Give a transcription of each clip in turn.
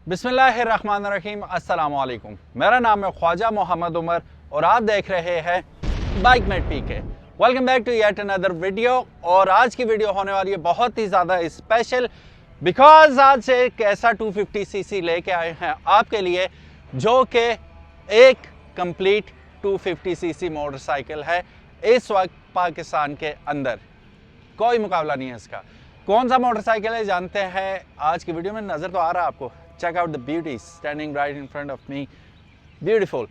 बिस्मिल्लाहिर्रहमानिर्रहीम, अस्सलाम वालेकुम। मेरा नाम है ख्वाजा मोहम्मद उमर और आप देख रहे हैं Bikemate PK. Welcome back to yet another video. और आज की वीडियो होने वाली है बहुत ही ज़्यादा स्पेशल, बिकॉज आज एक ऐसा 250cc लेके आए हैं आपके लिए जो कि एक कंप्लीट 250cc मोटरसाइकिल है। इस वक्त पाकिस्तान के अंदर कोई मुकाबला नहीं है इसका। कौन सा मोटरसाइकिल है जानते हैं आज की वीडियो में। नज़र तो आ रहा है आपको, check out the beauty standing right in front of me, beautiful.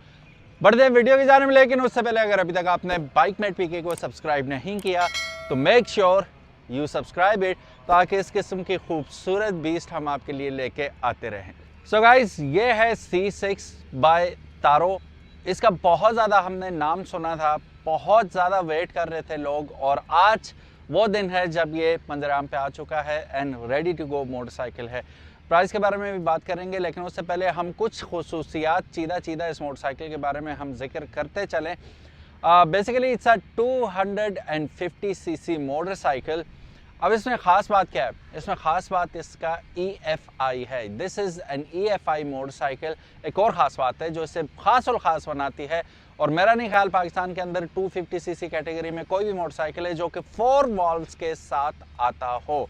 बढ़ते हैं वीडियो की जानिब, लेकिन उससे पहले अगर अभी तक आपने बाइकमेट पीके को सब्सक्राइब नहीं किया तो make sure you subscribe it, ताकि इस किस्म की खूबसूरत बीस्ट हम आपके लिए लेके आते रहें। सो गाइस, ये है C6 बाय तारो। इसका बहुत ज़्यादा हमने नाम सुना था, बहुत ज़्यादा वेट कर रहे थे लोग, और आज वो दिन है जब ये मंजराम पे आ चुका है and ready to go motorcycle है। प्राइस के बारे में भी बात करेंगे, लेकिन उससे पहले हम कुछ खुसूसियात चीदा इस मोटरसाइकिल के बारे में हम जिक्र करते चलें। Basically it's a 250cc motorcycle. अब इसमें ख़ास बात क्या है? इसमें ख़ास बात इसका EFI है। This is an EFI motorcycle. एक और ख़ास बात है जो इसे ख़ास और ख़ास बनाती है, और मेरा नहीं ख्याल पाकिस्तान के अंदर 250cc कैटेगरी में कोई भी मोटरसाइकिल है जो कि 4 वॉल्व्स के साथ आता हो,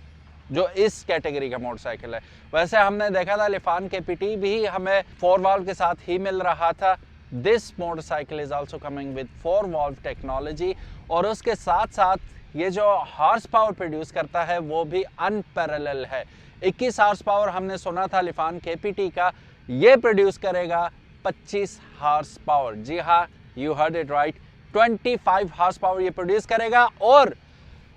जो इस कैटेगरी का मोटरसाइकिल है। वैसे हमने देखा था लिफान KPT भी हमें 4 वॉल्व के साथ ही मिल रहा था। This motorcycle is also coming with 4 valve technology, और उसके साथ साथ ये जो हॉर्स पावर प्रोड्यूस करता है वो भी अनपैरेलल है। 21 हॉर्स पावर हमने सुना था लिफान KPT का, ये प्रोड्यूस करेगा 25 हॉर्स पावर। जी हाँ, you heard it right, 25 horse power ये प्रोड्यूस करेगा। और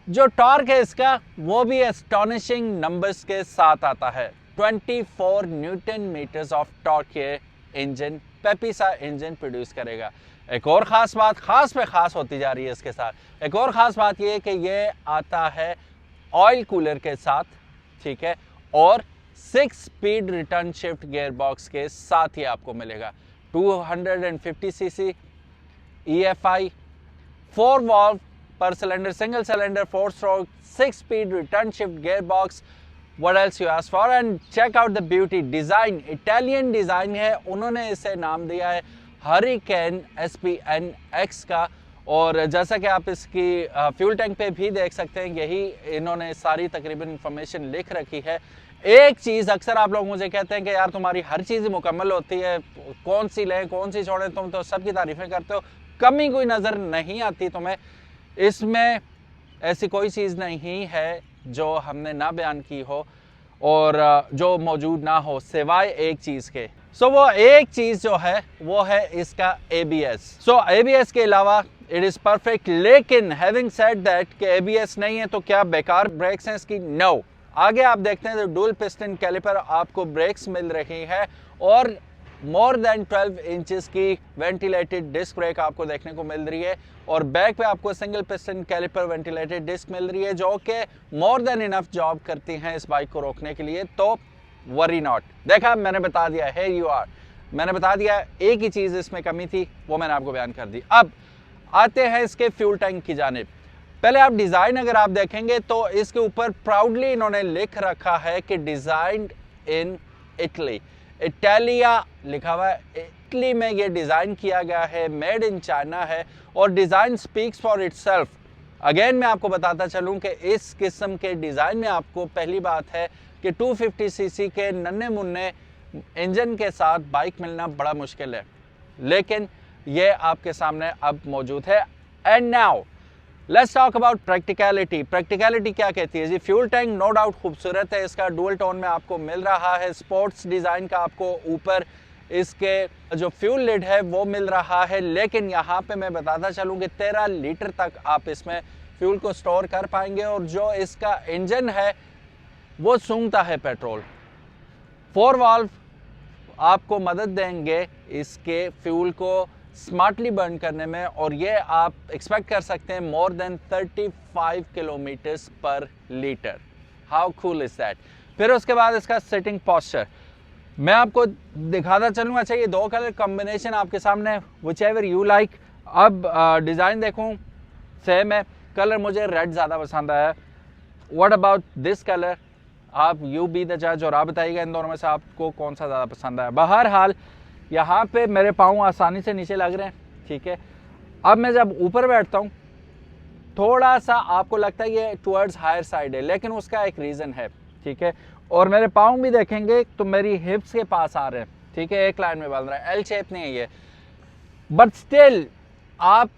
जो टॉर्क है इसका वो भी एस्टॉनिशिंग नंबर्स के साथ आता है। 24 न्यूटन मीटर्स ऑफ टॉर्क ये इंजन, पेपीसा इंजन प्रोड्यूस करेगा। एक और ख़ास बात, ख़ास पे ख़ास होती जा रही है इसके साथ, एक और ख़ास बात ये है कि ये आता है ऑयल कूलर के साथ, ठीक है, और 6 speed return shift gear box के साथ ही आपको मिलेगा। 250cc EFI, 4 वॉल्व पर cylinder, single cylinder, 4 stroke, 6 speed return shift gear box. What else you ask for? And check out the beauty design, Italian design है। उन्होंने इसे नाम दिया है हरिकेन SPNX का, और जैसा कि आप इसकी फ्यूल टैंक पे भी देख सकते हैं, यही इन्होंने सारी तकरीबन इंफॉर्मेशन लिख रखी है। एक चीज़ अक्सर आप लोग मुझे कहते हैं कि यार तुम्हारी हर चीज़ मुकम्मल होती है, कौन सी लें कौन सी छोड़ें, तुम तो सबकी तारीफ़ें करते हो, कमी कोई नज़र नहीं आती तुम्हें। इसमें ऐसी कोई चीज़ नहीं है जो हमने ना बयान की हो और जो मौजूद ना हो, सिवाय एक चीज़ के। वो एक चीज़ जो है वो है इसका ABS। ABS के अलावा इट इज़ परफेक्ट, लेकिन हैविंग सेड दैट कि ABS नहीं है तो क्या बेकार ब्रेक्स हैं इसकी? नो। आगे आप देखते हैं तो डुअल पिस्टन कैलिपर आपको ब्रेक्स मिल रही है, और मोर देन 12 इंचेस की वेंटिलेटेड डिस्क ब्रेक आपको देखने को मिल रही है, और बैक पे आपको single piston caliper ventilated disc मिल रही है, जो कि मोर देन इनफ जॉब करती हैं इस बाइक को रोकने के लिए। तो वरी नॉट। देखा, मैंने बता दिया है, यू आर, मैंने बता दिया। एक ही चीज़ इसमें कमी थी, वो मैंने आपको बयान कर दी। अब आते हैं इसके फ्यूल टैंक की जानिब। पहले आप डिज़ाइन अगर आप देखेंगे तो इसके ऊपर प्राउडली इन्होंने लिख रखा है कि डिज़ाइंड इन इटली, इटालिया लिखा हुआ है। इटली में ये डिज़ाइन किया गया है, मेड इन चाइना है, और design speaks for itself. Again मैं आपको बताता चलूँ कि इस किस्म के डिज़ाइन में आपको पहली बात है कि 250cc के नन्हे मुन्ने इंजन के साथ बाइक मिलना बड़ा मुश्किल है, लेकिन ये आपके सामने अब मौजूद है। And now let's talk about practicality. Practicality क्या कहती है जी? फ्यूल टैंक नो डाउट खूबसूरत है, इसका डुअल टोन में आपको मिल रहा है, स्पोर्ट्स डिज़ाइन का आपको ऊपर इसके जो फ्यूल लिड है वो मिल रहा है, लेकिन यहाँ पे मैं बताता चलूँ कि 13 लीटर तक आप इसमें फ्यूल को स्टोर कर पाएंगे, और जो इसका इंजन है वो सूंघता है पेट्रोल। 4 वाल्व आपको मदद देंगे इसके फ्यूल को स्मार्टली बर्न करने में, और ये आप एक्सपेक्ट कर सकते हैं मोर देन 35 किलोमीटर्स पर litre. How cool is that? फिर उसके बाद इसका सिटिंग पोस्चर मैं आपको दिखाता चलूँ। अच्छा, ये 2 कलर कॉम्बिनेशन आपके सामने, विच एवर यू लाइक। अब डिज़ाइन देखूँ, सेम है, कलर मुझे रेड ज़्यादा पसंद आया। What about this colour? आप यू बी द जज और आप बताइएगा इन दोनों में से आपको कौन सा ज़्यादा पसंद आया। बहरहाल यहाँ पे मेरे पाँव आसानी से नीचे लग रहे हैं, ठीक है। अब मैं जब ऊपर बैठता हूँ थोड़ा सा आपको लगता है ये टुवर्ड्स हायर साइड है, लेकिन उसका एक रीज़न है, ठीक है। और मेरे पाँव भी देखेंगे तो मेरी हिप्स के पास आ रहे हैं, ठीक है, एक लाइन में बन रहा है, एल शेप नहीं है ये, बट स्टिल आप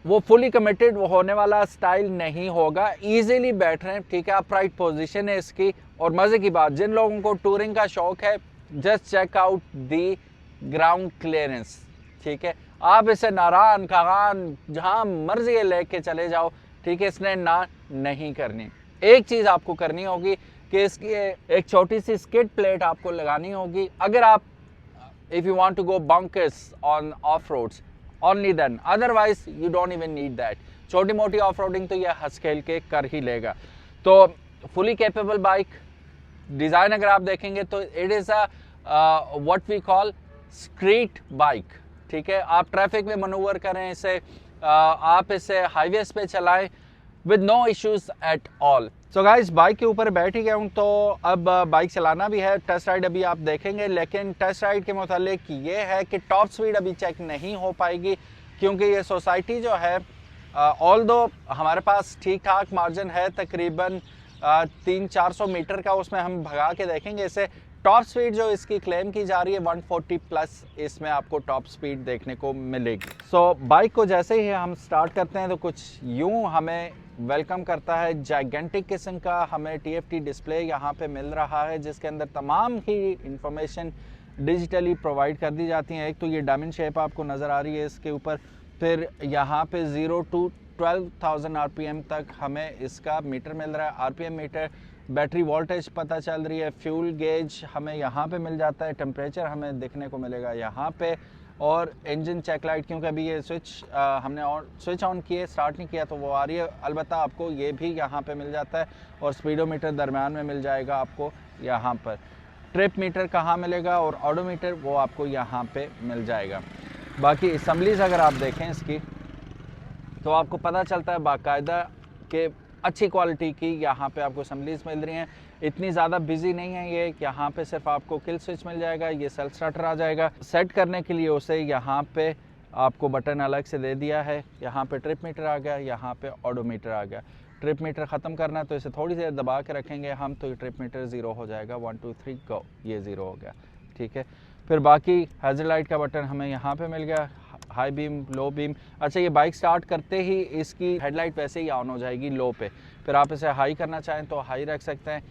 वो फुली कमिटेड होने वाला स्टाइल नहीं होगा, इजीली बैठ रहे हैं, ठीक है। अपराइट पोजीशन है इसकी। और मज़े की बात, जिन लोगों को टूरिंग का शौक है just check out the ground clearance, ठीक है। आप इसे नारान खान जहाँ मर्जी लेके चले जाओ, ठीक है, इसने ना नहीं करनी। एक चीज़ आपको करनी होगी कि इसकी एक छोटी सी स्किड प्लेट आपको लगानी होगी अगर आप if you want to go bunkers on off-roads, only then, otherwise you don't even need that। छोटी मोटी ऑफ रोडिंग तो ये हंस खेल के कर ही लेगा। तो फुली कैपेबल बाइक डिज़ाइन अगर आप देखेंगे तो it is a what we call street bike, ठीक है। आप ट्रैफिक में मनूवर करें इसे, आप इसे हाईवेज पे चलाएं with no issues at all. So guys, bike के ऊपर बैठ ही गया हूँ तो अब बाइक चलाना भी है, टेस्ट राइड अभी आप देखेंगे। लेकिन टेस्ट राइड के मुतालिक ये है कि टॉप स्पीड अभी चेक नहीं हो पाएगी क्योंकि ये सोसाइटी जो है ऑल दो हमारे पास ठीक ठाक मार्जिन है, तकरीबन 300-400 मीटर का, उसमें हम भगा के देखेंगे इसे। टॉप स्पीड जो इसकी क्लेम की जा रही है 140 प्लस इसमें आपको टॉप स्पीड देखने को मिलेगी। सो बाइक को जैसे ही हम स्टार्ट करते हैं तो कुछ यूं हमें वेलकम करता है, जाइगेंटिक किस्म का हमें TFT डिस्प्ले यहाँ पे मिल रहा है जिसके अंदर तमाम ही इंफॉर्मेशन डिजिटली प्रोवाइड कर दी जाती हैं। एक तो ये डायमंड शेप आपको नज़र आ रही है इसके ऊपर, फिर यहाँ पे 0 to 12,000 RPM तक हमें इसका मीटर मिल रहा है, RPM मीटर। बैटरी वोल्टेज पता चल रही है, फ्यूल गेज हमें यहाँ पे मिल जाता है, टेम्परेचर हमें देखने को मिलेगा यहाँ पे, और इंजन चेक लाइट, क्योंकि अभी ये हमने स्विच ऑन किए, स्टार्ट नहीं किया तो वो आ रही है, अलबत्ता आपको ये भी यहाँ पे मिल जाता है। और स्पीडोमीटर दरम्यान में मिल जाएगा आपको यहाँ पर। ट्रिप मीटर कहाँ मिलेगा और ऑडोमीटर वो आपको यहाँ पे मिल जाएगा। बाकी असम्बलीज़ अगर आप देखें इसकी तो आपको पता चलता है बाकायदा कि अच्छी क्वालिटी की यहाँ पे आपको असम्बलीज़ मिल रही हैं। इतनी ज़्यादा बिजी नहीं है ये, यहाँ पे सिर्फ आपको किल स्विच मिल जाएगा, ये सेल्फ स्टार्टर आ जाएगा। सेट करने के लिए उसे यहाँ पे आपको बटन अलग से दे दिया है, यहाँ पे ट्रिप मीटर आ गया, यहाँ पे ऑडोमीटर आ गया। ट्रिप मीटर ख़त्म करना है तो इसे थोड़ी देर दबा के रखेंगे हम तो ये ट्रिप मीटर 0 हो जाएगा, 1 2 3 गो, ये 0 हो गया, ठीक है। फिर बाकी हैज़र्ड लाइट का बटन हमें यहाँ पे मिल गया, हाई बीम, लो बीम। अच्छा, ये बाइक स्टार्ट करते ही इसकी हेडलाइट वैसे ही ऑन हो जाएगी लो पे, फिर आप इसे हाई करना चाहें तो हाई रख सकते हैं,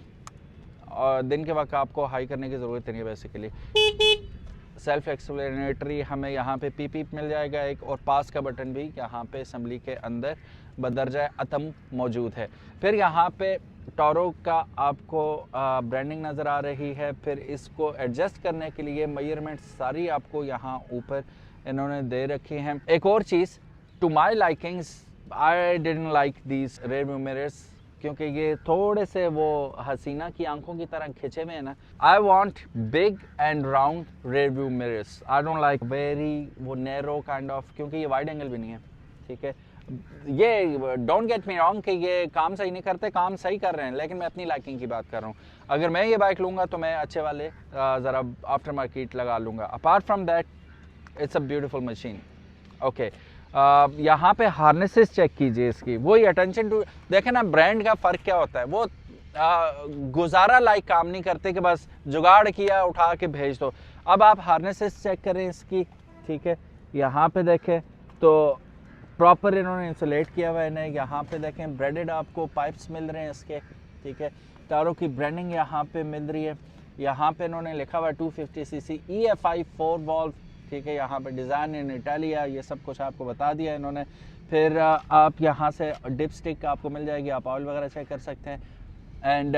और दिन के वक्त आपको हाई करने की ज़रूरत नहीं है बेसिकली। सेल्फ एक्सप्लेनेटरी हमें यहाँ पे पीप पीप मिल जाएगा एक, और पास का बटन भी यहाँ पे असम्बली के अंदर बदरजा अतम मौजूद है। फिर यहाँ पे टॉरो का आपको ब्रांडिंग नज़र आ रही है। फिर इसको एडजस्ट करने के लिए मेजरमेंट्स सारी आपको यहाँ ऊपर इन्होंने दे रखी हैं। एक और चीज़, to my likings I didn't like these rear view mirrors, क्योंकि ये थोड़े से वो हसीना की आंखों की तरह खिंचे हुए हैं ना। I want big and round rare view mirrors, I don't like very वो नैरो काइंड ऑफ, क्योंकि ये वाइड एंगल भी नहीं है, ठीक है। ये डोंट गेट मी रॉन्ग कि ये काम सही नहीं करते, काम सही कर रहे हैं, लेकिन मैं अपनी लाइकिंग की बात कर रहा हूँ। अगर मैं ये बाइक लूँगा तो मैं अच्छे वाले ज़रा आफ्टर मार्केट लगा लूँगा। Apart from that it's a beautiful machine. Okay, यहाँ पे हार्नेसेस चेक कीजिए इसकी, वही अटेंशन टू, देखें ना ब्रांड का फ़र्क क्या होता है। वो गुजारा लाइक काम नहीं करते कि बस जुगाड़ किया उठा के भेज दो। अब आप हार्नेसेस चेक करें इसकी, ठीक है, यहाँ पे देखें तो प्रॉपर इन्होंने इंसुलेट किया हुआ है इन्हें। यहाँ पे देखें ब्रेडेड आपको पाइप्स मिल रहे हैं इसके, ठीक है। टारो की ब्रांडिंग यहाँ पे मिल रही है। यहाँ पे इन्होंने लिखा हुआ है 250 cc EFI 4 वॉल्व, ठीक है। यहाँ पे डिज़ाइन इन इटालिया, ये सब कुछ आपको बता दिया इन्होंने। फिर आप यहाँ से डिप स्टिक आपको मिल जाएगी, आप ऑयल वगैरह चेक कर सकते हैं। And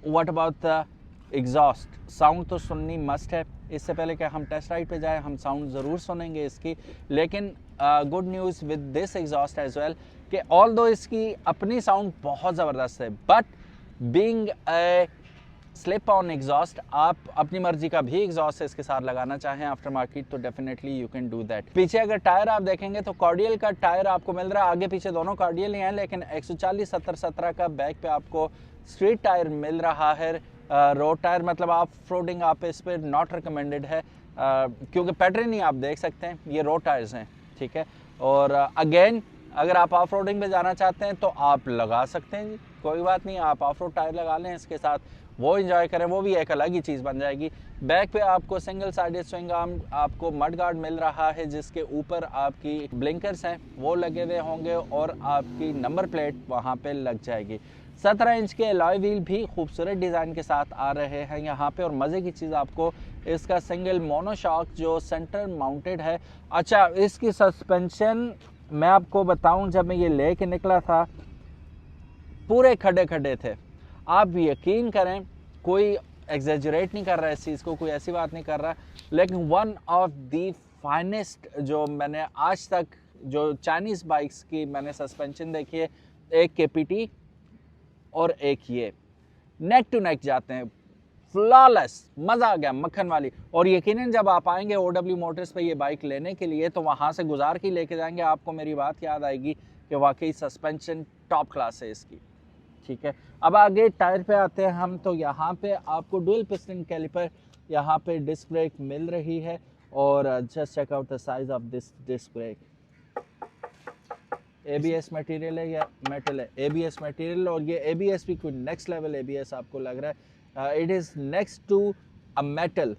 what about the exhaust, sound तो सुननी मस्ट है। इससे पहले कि हम टेस्ट राइड पे जाएं हम साउंड ज़रूर सुनेंगे इसकी, लेकिन good news with this exhaust as well कि ऑल दो इसकी अपनी साउंड बहुत ज़बरदस्त है, but being a slip on exhaust, आप अपनी मर्जी का भी एग्जॉस्ट इसके साथ लगाना चाहें आफ्टर मार्केट तो definitely you can do that. पीछे अगर टायर आप देखेंगे तो कार्डियल का टायर आपको मिल रहा है, आगे पीछे दोनों कार्डियल ही हैं, लेकिन 140/70/17 का बैक पे आपको स्ट्रीट टायर मिल रहा है। रोड टायर मतलब ऑफ रोडिंग आप इस पर नॉट रिकमेंडेड है, क्योंकि पैटर्न ही आप देख सकते हैं, ये रोड टायर्स हैं, ठीक है। और अगेन अगर आप ऑफ रोडिंग पे जाना चाहते हैं तो आप लगा सकते हैं जी, कोई बात नहीं, आप ऑफ रोड टायर लगा लें इसके साथ, वो एंजॉय करें, वो भी एक अलग ही चीज़ बन जाएगी। बैक पे आपको सिंगल साइडेड स्विंग आर्म, आपको मड गार्ड मिल रहा है जिसके ऊपर आपकी ब्लिंकर्स हैं वो लगे हुए होंगे और आपकी नंबर प्लेट वहाँ पे लग जाएगी। 17 इंच के अलॉय व्हील भी खूबसूरत डिज़ाइन के साथ आ रहे हैं यहाँ पे। और मज़े की चीज़ आपको इसका सिंगल मोनोशॉक जो सेंटर माउंटेड है। अच्छा, इसकी सस्पेंशन मैं आपको बताऊं, जब मैं ये लेके निकला था पूरे खड्डे खड्डे थे, आप यकीन करें, कोई एग्जेजरेट नहीं कर रहा है इस चीज़ को, कोई ऐसी बात नहीं कर रहा, लेकिन वन ऑफ द फाइनेस्ट जो मैंने आज तक जो चाइनीज़ बाइक्स की मैंने सस्पेंशन देखी है, एक KPT और एक ये नेक टू नेक जाते हैं, फ्लॉलेस, मज़ा आ गया, मक्खन वाली। और यकीनन जब आप आएंगे OW मोटर्स पे ये बाइक लेने के लिए तो वहाँ से गुजार के लेके जाएंगे, आपको मेरी बात याद आएगी कि वाकई सस्पेंशन टॉप क्लास है इसकी, ठीक है। अब आगे टायर पे आते हैं हम, तो यहाँ पे आपको डुअल पिस्टन कैलिपर, यहाँ पे डिस्क ब्रेक मिल रही है। और just check out the size of this disc brake. ABS material है या मेटल है? ABS मटेरियल, और ये ABS भी कोई नेक्स्ट लेवल ABS आपको लग रहा है। It is next to a metal,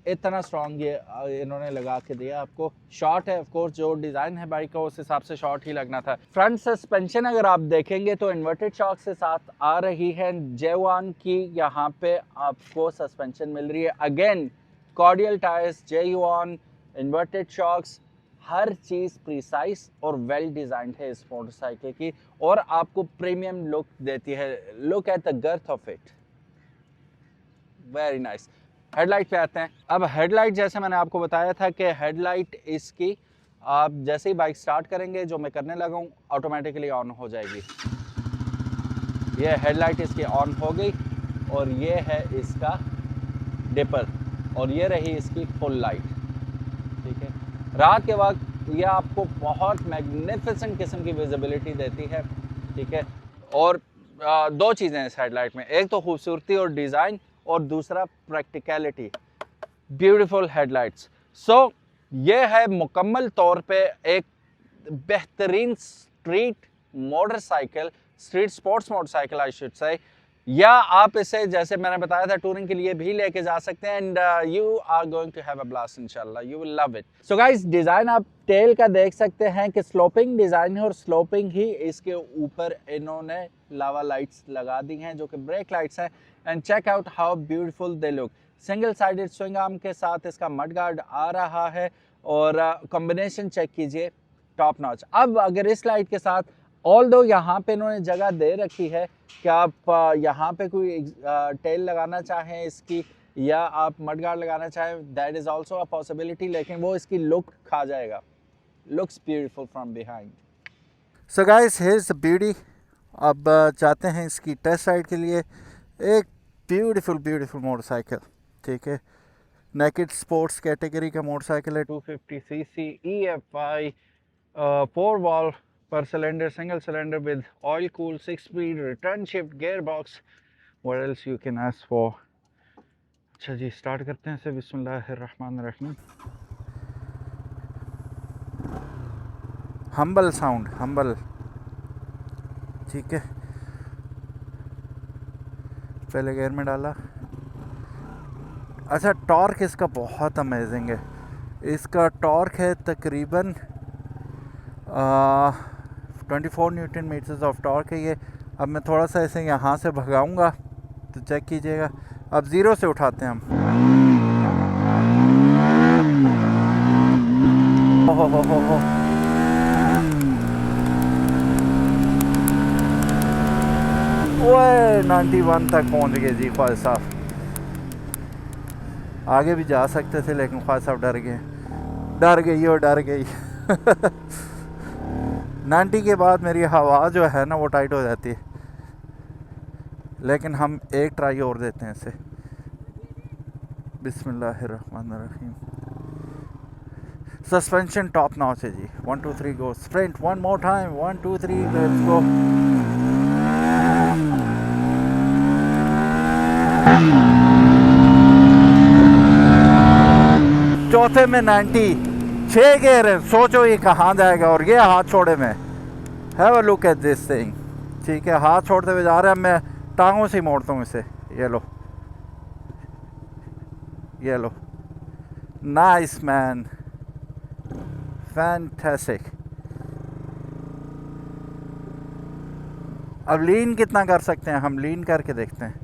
इतना स्ट्रॉन्ग ये इन्होंने लगा के दिया आपको। शॉर्ट है, ऑफ कोर्स जो डिज़ाइन है बाइक का उस हिसाब से शॉर्ट ही लगना था। फ्रंट सस्पेंशन अगर आप देखेंगे तो इन्वर्टेड शॉक से साथ आ रही है। J1 की यहाँ पे आपको सस्पेंशन मिल रही है। Again cordial tyres, J1, inverted shocks, हर चीज़ प्रिसाइज और वेल डिज़ाइंड है इस मोटरसाइकिल की, और आपको प्रीमियम लुक देती है। Look at the girth of it, very nice. Headlight पे आते हैं। अब हेडलाइट, जैसे मैंने आपको बताया था कि हेडलाइट इसकी आप जैसे ही बाइक स्टार्ट करेंगे, जो मैं करने लगा हूँ, ऑटोमेटिकली ऑन हो जाएगी। ये हेडलाइट इसकी ऑन हो गई, और ये है इसका डिपर, और ये रही इसकी फुल लाइट, ठीक है। रात के वक्त ये आपको बहुत मैग्निफिसेंट किस्म की विजिबिलिटी देती है, ठीक है। और दो चीज़ें हैं इस हेडलाइट में, एक तो खूबसूरती और डिज़ाइन, और दूसरा प्रैक्टिकलिटी। Beautiful headlights. सो ये है मुकम्मल तौर पे एक बेहतरीन street motorcycle, street sports motorcycle I should say, या आप इसे जैसे मैंने बताया था टूरिंग के लिए भी लेके जा सकते हैं, and you are going to have a blast इंशाल्लाह, you will love it. So guys, design आप टेल का देख सकते हैं कि स्लोपिंग डिज़ाइन है, और स्लोपिंग ही इसके ऊपर इन्होंने लावा लाइट्स लगा दी हैं जो कि ब्रेक लाइट्स हैं। And check out how beautiful they look. Single sided swing arm के साथ इसका मड गार्ड आ रहा है, और कॉम्बिनेशन चेक कीजिए, टॉप नॉच। अब अगर इस लाइट के साथ, ऑल्दो यहाँ पे इन्होंने जगह दे रखी है कि आप यहाँ पे कोई टेल लगाना चाहें इसकी, या आप मड गार्ड लगाना चाहें, that is also a possibility, लेकिन वो इसकी लुक खा जाएगा। Looks beautiful from behind. So guys, here is the beauty. अब जाते हैं इसकी टेस्ट राइड के लिए। एक ब्यूटीफुल मोटरसाइकिल, ठीक है। नेकेड स्पोर्ट्स कैटेगरी का मोटरसाइकिल है। 250 cc EFI 4 valve per cylinder, single cylinder with oil cooled 6-speed return shift gearbox. What else you can ask for? अच्छा जी, स्टार्ट करते हैं इसे। बिस्मिल्लाहिर्रहमानिर्रहीम। हम्बल साउंड, हम्बल, ठीक है। पहले गियर में डाला। अच्छा, टॉर्क इसका बहुत अमेजिंग है। इसका टॉर्क है तकरीबन 24 न्यूटन मीटर्स ऑफ टॉर्क है ये। अब मैं थोड़ा सा इसे यहाँ से भगाऊंगा तो चेक कीजिएगा। अब ज़ीरो से उठाते हैं हम। हो। ओए 91 तक पहुँच गए जी ख्वाजा साहब। आगे भी जा सकते थे लेकिन ख्वाजा साहब डर गई 90 के बाद मेरी हवा जो है ना वो टाइट हो जाती है, लेकिन हम एक ट्राई और देते हैं इसे। बिस्मिल्लाहिर्रहमानिर्रहीम। सस्पेंशन टॉप नॉच है जी। 1 2 3 go. Sprint 1 more time. 1 2 3 let's go. चौथे में 90, 6 गेयर है, सोचो ये कहाँ जाएगा। और ये हाथ छोड़े में, have a look at this thing. ठीक है, हाथ छोड़ते हुए जा रहे हैं, मैं टांगों से ही मोड़ता हूँ इसे। ये लो, ये लो, नाइस मैन, फैंटास्टिक। अब लीन कितना कर सकते हैं, हम लीन करके देखते हैं।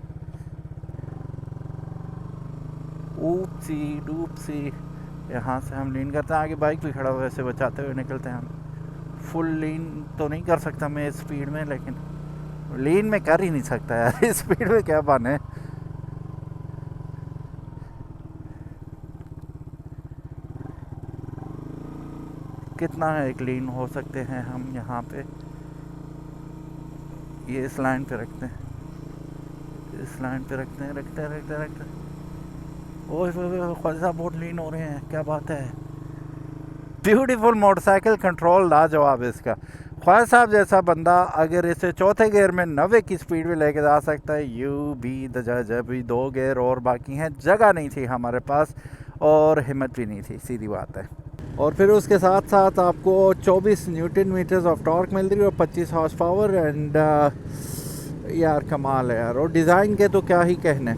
ऊपसी डूपसी, यहाँ से हम लीन करते हैं, आगे बाइक भी खड़ा हुआ है, ऐसे बचाते हुए निकलते हैं हम। फुल लीन तो नहीं कर सकता मैं इस स्पीड में, लेकिन लीन में कर ही नहीं सकता यार इस स्पीड में क्या बने। कितना एक लीन हो सकते हैं हम यहाँ पे, ये इस लाइन पे रखते हैं, इस लाइन पे रखते हैं, रखते हैं। ओए ख्वाजा साहब बहुत लीन हो रहे हैं, क्या बात है। ब्यूटीफुल मोटरसाइकिल, कंट्रोल लाजवाब है इसका। ख्वाजा साहब जैसा बंदा अगर इसे चौथे गियर में 90 की स्पीड में लेके जा सकता है, यू बी द जज। अभी 2 गियर और बाकी हैं, जगह नहीं थी हमारे पास और हिम्मत भी नहीं थी, सीधी बात है। और फिर उसके साथ साथ आपको 24 न्यूटन मीटर्स ऑफ टॉर्क मिल रही है और 25 हॉर्स पावर। एंड यार कमाल है यार। और डिज़ाइन के तो क्या ही कहने,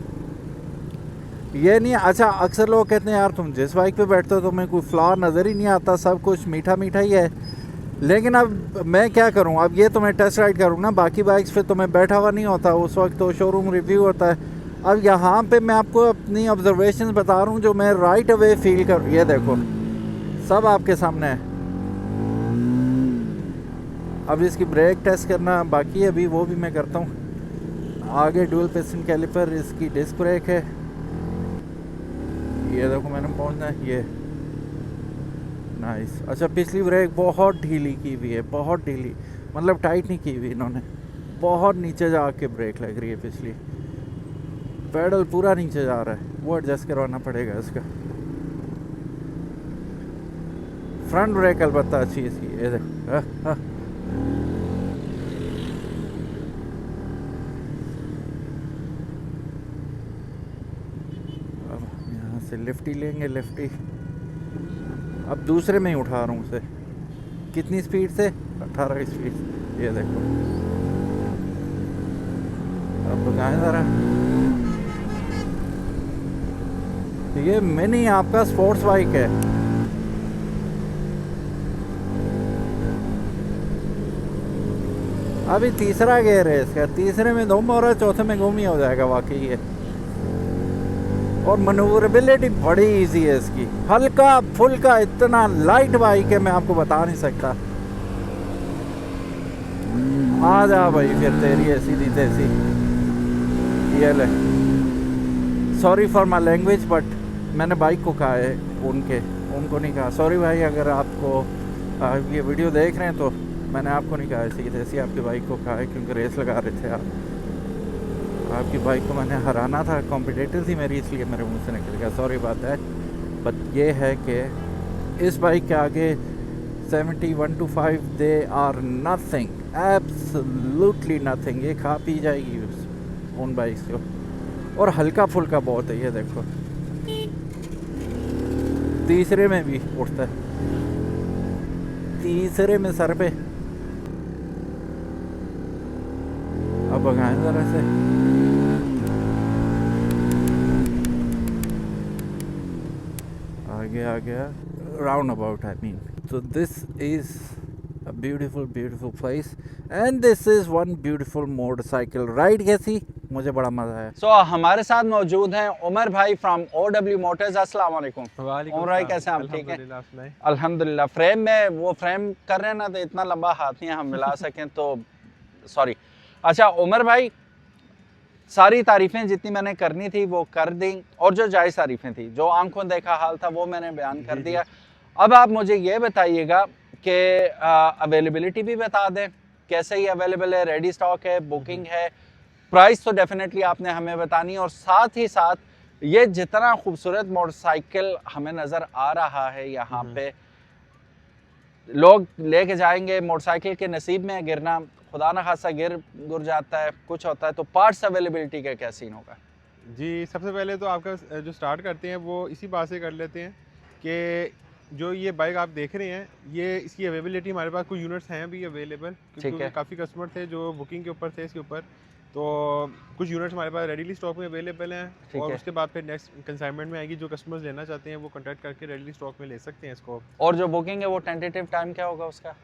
ये नहीं। अच्छा, अक्सर लोग कहते हैं यार तुम जिस बाइक पे बैठते हो तुम्हें कोई फ्लॉ नज़र ही नहीं आता, सब कुछ मीठा मीठा ही है। लेकिन अब मैं क्या करूं, अब ये तो मैं टेस्ट राइड करूं ना, बाकी बाइक्स पे तो मैं बैठा हुआ नहीं होता, उस वक्त तो शोरूम रिव्यू होता है। अब यहाँ पे मैं आपको अपनी ऑब्जर्वेशंस बता रहा हूँ जो मैं राइट अवे फील कर। ये देखो सब आपके सामने है। अब इसकी ब्रेक टेस्ट करना बाकी है, अभी वो भी मैं करता हूँ। आगे डुअल पिस्टन कैलिपर, इसकी डिस्क ब्रेक है, ये देखो मैंने पहुंचना है, ये नाइस। अच्छा, पिछली ब्रेक बहुत ढीली की हुई है, बहुत ढीली, मतलब टाइट नहीं की हुई इन्होंने, बहुत नीचे जा के ब्रेक लग रही है पिछली। पैडल पूरा नीचे जा रहा है, वो एडजस्ट करवाना पड़ेगा इसका। फ्रंट ब्रेक अलबत्ता अच्छी है इसकी, ये देखो। से लिफ्टी लेंगे, लिफ्टी। अब दूसरे में ही उठा रहा हूँ उसे, कितनी स्पीड से, 18 स्पीड। ये देखो, अब बताएं ज़रा। ये मिनी आपका स्पोर्ट्स बाइक है। अभी तीसरा गियर है इसका, तीसरे में धूम हो रहा है, चौथे में घूम ही हो जाएगा वाकई ये। और मनूवरेबिलिटी बड़ी इजी है इसकी, हल्का फुल्का, इतना लाइट बाइक है मैं आपको बता नहीं सकता। आ जा भाई फिर तेरी ऐसी दी तैसी। ये ले, sorry for my language, but मैंने बाइक को कहा है, उनको नहीं कहा। सॉरी भाई, अगर आपको ये वीडियो देख रहे हैं तो मैंने आपको नहीं कहा ऐसी तैसी, आपकी बाइक को कहा है क्योंकि रेस लगा रहे थे आप। आपकी बाइक को मैंने हराना था, कॉम्पिटिटर थी मेरी, इसलिए मेरे मुंह से निकल गया, सॉरी बात है। बट ये है कि इस बाइक के आगे 71 to 5 they are nothing, absolutely nothing. ये खा पी जाएगी उन बाइक्स को। और हल्का फुल्का बहुत है, ये देखो तीसरे में भी उठता है, तीसरे में सर पे। अब भगाएं जरा से, आगे आ गया, round about I mean. So this is a beautiful place and this is one beautiful motorcycle ride। कैसी, मुझे बड़ा मजा आया। So हमारे साथ मौजूद हैं उमर भाई फ्रॉम OW मोटर्स। अस्सलाम वालेकुम। उमर भाई कैसे हैं आप? ठीक है अल्हम्दुलिल्लाह। फ्रेम में वो फ्रेम कर रहे हैं ना, तो इतना लंबा हाथ नहीं हम मिला सकें तो सॉरी। अच्छा उमर भाई, सारी तारीफ़ें जितनी मैंने करनी थी वो कर दी, और जो जायज़ तारीफ़ें थी, जो आंखों देखा हाल था वो मैंने बयान कर दिया। अब आप मुझे ये बताइएगा कि अवेलेबिलिटी भी बता दें, कैसे ही अवेलेबल है, रेडी स्टॉक है, बुकिंग है, प्राइस तो डेफिनेटली आपने हमें बतानी है, और साथ ही साथ ये जितना खूबसूरत मोटरसाइकिल हमें नज़र आ रहा है यहाँ पे, लोग लेके जाएंगे, मोटरसाइकिल के नसीब में गिरना, खुदा न खासा गिर जाता है, कुछ होता है, तो पार्ट्स अवेलेबिलिटी का क्या सीन होगा? जी, सबसे पहले तो आपका जो स्टार्ट करते हैं वो इसी बात से कर लेते हैं कि जो ये बाइक आप देख रहे हैं, ये इसकी अवेलेबिलिटी हमारे पास कुछ यूनिट्स हैं अभी अवेलेबल, ठीक है। क्योंकि काफ़ी कस्टमर थे जो बुकिंग के ऊपर थे इसके ऊपर। तो कुछ यूनिट्स हमारे पास रेडीली स्टॉक में अवेलेबल हैं, ठीक और है। उसके बाद फिर नेक्स्ट कंसाइनमेंट में आएगी। जो कस्टमर्स लेना चाहते हैं वो कॉन्टैक्ट करके रेडीली स्टॉक में ले सकते हैं इसको। और जो बुकिंग है वो टेंटेटिव टाइम क्या होगा उसका?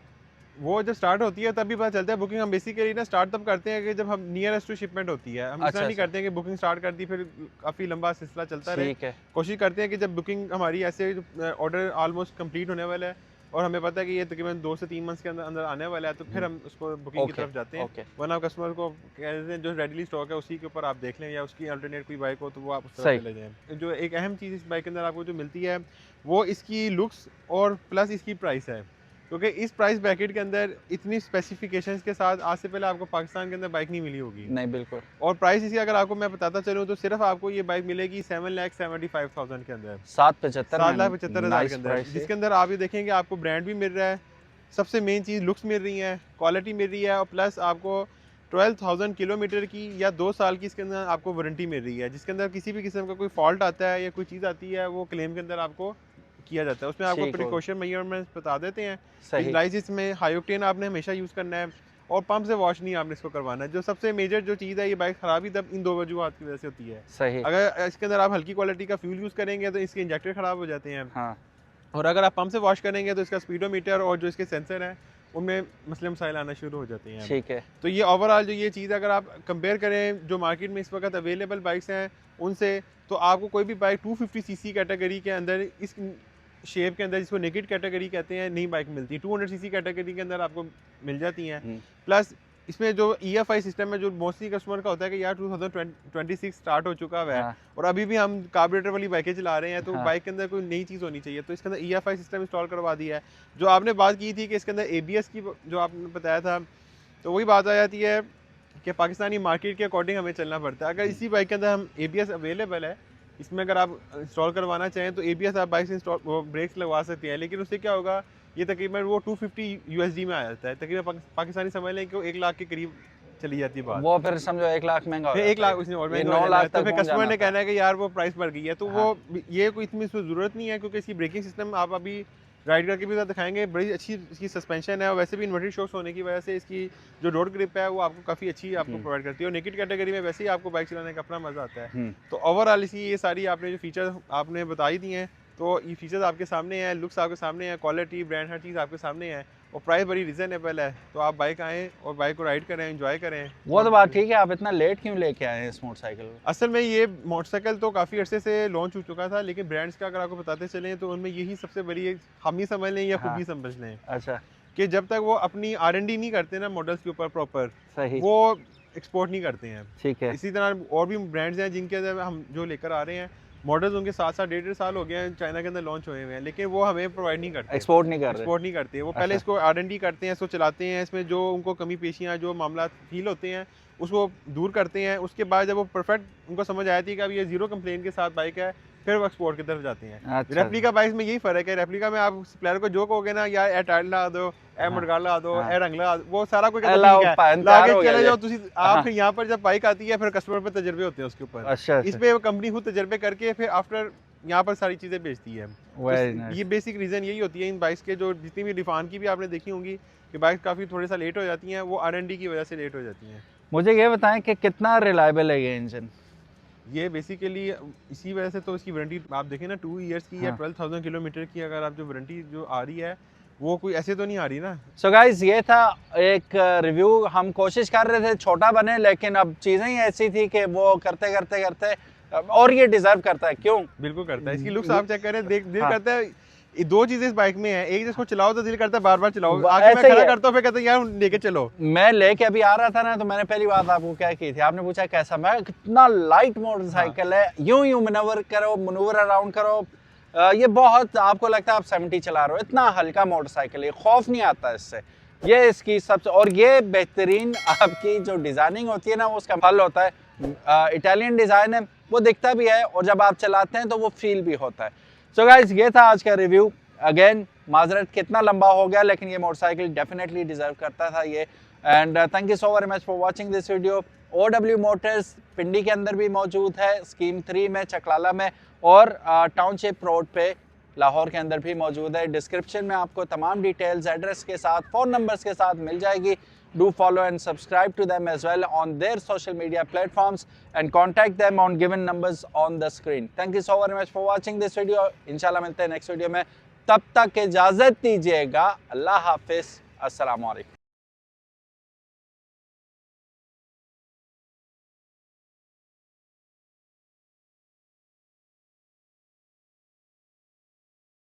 वो जब स्टार्ट होती है तभी पता चलता है बुकिंग। हम बेसिकली ना स्टार्ट तब करते हैं कि जब हम नियरेस्ट टू शिपमेंट होती है। हम अच्छा, इतना नहीं अच्छा। करते हैं कि बुकिंग स्टार्ट कर दी फिर काफ़ी लंबा सिलसिला चलता रहे। ठीक है। कोशिश करते हैं कि जब बुकिंग हमारी ऐसे ऑर्डर ऑलमोस्ट कंप्लीट होने वाला है और हमें पता है कि ये तकरीबन 2 से 3 मंथ्स के अंदर अंदर आने वाला है, तो फिर हम उसको बुकिंग की ओके, तरफ जाते हैं। ओके। वरना कस्टमर को कह देते हैं जो रेडीली स्टॉक है उसी के ऊपर आप देख लें, या उसकी अल्टरनेट कोई बाइक हो तो वो आप उस सही। तरफ चले जाएँ। जो एक अहम चीज़ इस बाइक के अंदर आपको जो मिलती है वो इसकी लुक्स और प्लस इसकी प्राइस है, क्योंकि इस प्राइस ब्रैकेट के अंदर इतनी स्पेसिफिकेशंस के साथ आज से पहले आपको पाकिस्तान के अंदर बाइक नहीं मिली होगी। नहीं, बिल्कुल। और प्राइस इसकी अगर आपको मैं बताता चलूँ तो सिर्फ आपको ये बाइक मिलेगी 7,75,000 के अंदर, 7,75,000 के अंदर, जिसके अंदर आप ये देखेंगे आपको ब्रांड भी मिल रहा है, सबसे मेन चीज़ लुक्स मिल रही है, क्वालिटी मिल रही है, और प्लस आपको 12,000 किलोमीटर की या 2 साल की इसके अंदर आपको वारंटी मिल रही है, जिसके अंदर किसी भी किस्म का कोई फॉल्ट आता है या कोई चीज़ आती है वो क्लेम के अंदर आपको किया जाता है। उसमें आपको ठीक हो। प्रिकॉशन मेजरमेंट्स बता देते हैं। सही। इस में हाई ऑक्टेन आपने हमेशा यूज़ करना है, और पंप से वॉश नहीं आपने इसको करवाना है। जो सबसे मेजर जो चीज़ है, ये बाइक ख़राबी तब इन 2 वजूहात की वजह से होती है। सही। अगर इसके अंदर आप हल्की क्वालिटी का फ्यूल यूज़ करेंगे तो इसके इंजेक्टर ख़राब हो जाते हैं, हाँ। और अगर आप पंप से वॉश करेंगे तो इसका स्पीडोमीटर और जो इसके सेंसर हैं उनमें मसले मसाइल आना शुरू हो जाते हैं। ठीक है। तो ये ओवरऑल जो ये चीज़ अगर आप कंपेयर करें जो मार्केट में इस वक्त अवेलेबल बाइक्स हैं उनसे, तो आपको कोई भी बाइक 250 सीसी कैटेगरी के अंदर इस शेप के अंदर, जिसको नेकेड कैटेगरी कहते हैं, नई बाइक मिलती है। 200 सीसी कैटेगरी के अंदर आपको मिल जाती हैं। प्लस इसमें जो EFI सिस्टम है, जो मोस्टली कस्टमर का होता है कि यार 2026 स्टार्ट हो चुका हुआ है, हाँ। और अभी भी हम कार्बोरेटर वाली बाइकें चला रहे हैं, तो हाँ। बाइक के अंदर कोई नई चीज़ होनी चाहिए। तो इसके अंदर EFI सिस्टम इंस्टॉल करवा दिया है। जो आपने बात की थी कि इसके अंदर ABS की जो आपने बताया था, तो वही बात आ जाती है कि पाकिस्तानी मार्केट के अकॉर्डिंग हमें चलना पड़ता है। अगर इसी बाइक के अंदर हम ABS अवेलेबल है, इसमें अगर आप इंस्टॉल करवाना चाहें तो ABS आप बाइक से इंस्टॉल वो ब्रेक्स लगवा सकते हैं, लेकिन उससे क्या होगा, ये तकरीबन वो 250 USD में आ जाता है। तकरीबन पाकिस्तानी समझ लें कि वो 1 लाख के करीब चली जाती है बात। वो फिर समझो 1 लाख महंगा हो फिर 1 जाता है। लाख उसने और ये महंगा 9 हो लाख जाना है। तो तक फिर पहुंच कस्टमर जाना ने था। कहना है कि यार वो प्राइस बढ़ गई है, तो हाँ। वो ये कोई इतनी इसमें ज़रूरत नहीं है, क्योंकि इसकी ब्रेकिंग सिस्टम आप अभी राइड करके भी दिखाएंगे, बड़ी अच्छी इसकी सस्पेंशन है, और वैसे भी इन्वर्टेड शॉक्स होने की वजह से इसकी जो रोड ग्रिप है वो आपको काफ़ी अच्छी आपको प्रोवाइड करती है, और नेकेड कैटेगरी में वैसे ही आपको बाइक चलाने का अपना मज़ा आता है। तो ओवरऑल इसी ये सारी आपने जो फीचर आपने बताई दी हैं, तो ये फीचर्स आपके सामने हैं, लुक्स आपके सामने हैं, क्वालिटी, ब्रांड, हर चीज़ आपके सामने है, और प्राइस बड़ी रीज़नेबल है। तो आप बाइक आएँ और बाइक को राइड करें, एंजॉय करें। वो तो बात ठीक है, आप इतना लेट क्यों लेके आए हैं इस मोटरसाइकिल को? असल में ये मोटरसाइकिल तो काफ़ी अरसे से लॉन्च हो चुका था, लेकिन ब्रांड्स का अगर आपको बताते चलें तो उनमें यही सबसे बड़ी एक हम ही समझ लें या हाँ। खूबी समझ लें अच्छा। कि जब तक वो अपनी R&D नहीं करते ना मॉडल्स के ऊपर प्रॉपर, सही। वो एक्सपोर्ट नहीं करते हैं। ठीक है। इसी तरह और भी ब्रांड्स हैं जिनके अंदर हम जो लेकर आ रहे हैं मॉडल्स, उनके 7-7 1.5 साल हो गए हैं चाइना के अंदर लॉन्च हुए हुए हैं, लेकिन वो हमें प्रोवाइड नहीं करते, एक्सपोर्ट नहीं कर रहे। एक्सपोर्ट नहीं करते। वो पहले अच्छा। इसको R&D करते हैं, इसको चलाते हैं, इसमें जो उनको कमी पेशियाँ जो मामला फील होते हैं उसको दूर करते हैं। उसके बाद जब वो परफेक्ट उनको समझ आती है कि अब ये 0 कंप्लेन के साथ बाइक है, फिर वो एक्सपोर्ट की तरफ जाते हैं। अच्छा। रेप्लिका बाइक में यही फ़र्क है, रेप्लिका में आप सप्लायर को जो कहोगे ना, यार ए टायर लगा दो, ए मडगाड़ लगा दो, ए रंग लगा दो, वो सारा कोई कहता है ठीक है, लाके चले जाओ तुसी। आप फिर यहाँ पर जब बाइक आती है फिर कस्टमर पे तजर्बे होते हैं उसके ऊपर। अच्छा। इस पे कंपनी खुद तजर्बे करके फिर आफ्टर यहाँ पर सारी चीज़ें बेचती है। Very तो nice. ये बेसिक रीज़न यही होती है इन बाइक्स के, जो जितनी भी डिफान की भी आपने देखी होंगी कि बाइक्स काफ़ी थोड़े सा लेट हो जाती हैं, वो R&D की वजह से लेट हो जाती हैं। मुझे ये बताएं कि कितना रिलायबल है ये इंजन? ये बेसिकली इसी वजह से तो इसकी वारंटी आप देखें ना 2 ईयर्स की या हाँ। 12,000 किलोमीटर की, अगर आप जो वारंटी जो आ रही है वो कोई ऐसे तो नहीं आ रही ना। सो गाइज ये था एक रिव्यू। हम कोशिश कर रहे थे छोटा बने, लेकिन अब चीज़ें ही ऐसी थी कि वो करते करते करते, और ये डिजर्व करता है। क्यों? बिल्कुल करता है। इसकी लुक्स आप चेक करें, देख दिल हाँ। करता है। ये 2 चीजें इस बाइक में है, एक जिसको चलाओ तो दिल करता है बार बार चलाओ, आगे मैं ऐसे ही खड़ा है। करता हूँ फिर कहता है यार लेके चलो। मैं लेके अभी आ रहा था ना, तो मैंने पहली बात आपको क्या की थी, आपने पूछा कैसा, मैं कितना लाइट मोटरसाइकिल है, यूं यूं मनूवर करो, मनूवर अराउंड करो, ये बहुत आपको लगता है आप 70 चला रहे हो, इतना हल्का मोटरसाइकिल है, खौफ नहीं आता इससे। ये इसकी सबसे, और ये बेहतरीन आपकी जो डिज़ाइनिंग होती है ना, वो उसका फल होता है। इटालियन डिज़ाइन है, वो दिखता भी है, और जब आप चलाते हैं तो वो फील भी होता है। सो गाइस ये था आज का रिव्यू। अगेन माजरत कितना लंबा हो गया, लेकिन ये मोटरसाइकिल डेफिनेटली डिजर्व करता था ये। And thank you so very much for watching this video. OW motors Pindi के अंदर भी मौजूद है, स्कीम 3 में चकलाला में, और टाउनशिप रोड पे लाहौर के अंदर भी मौजूद है। डिस्क्रिप्शन में आपको तमाम डिटेल्स एड्रेस के साथ, फ़ोन नंबर्स के साथ मिल जाएगी। Do follow and subscribe to them as well on their social media platforms and contact them on given numbers on the screen. Thank you so very much for watching this video. इंशाल्लाह मिलते हैं next video में, तब तक इजाज़त दीजिएगा। अल्लाह हाफिज़, अस्सलाम वालेकुम।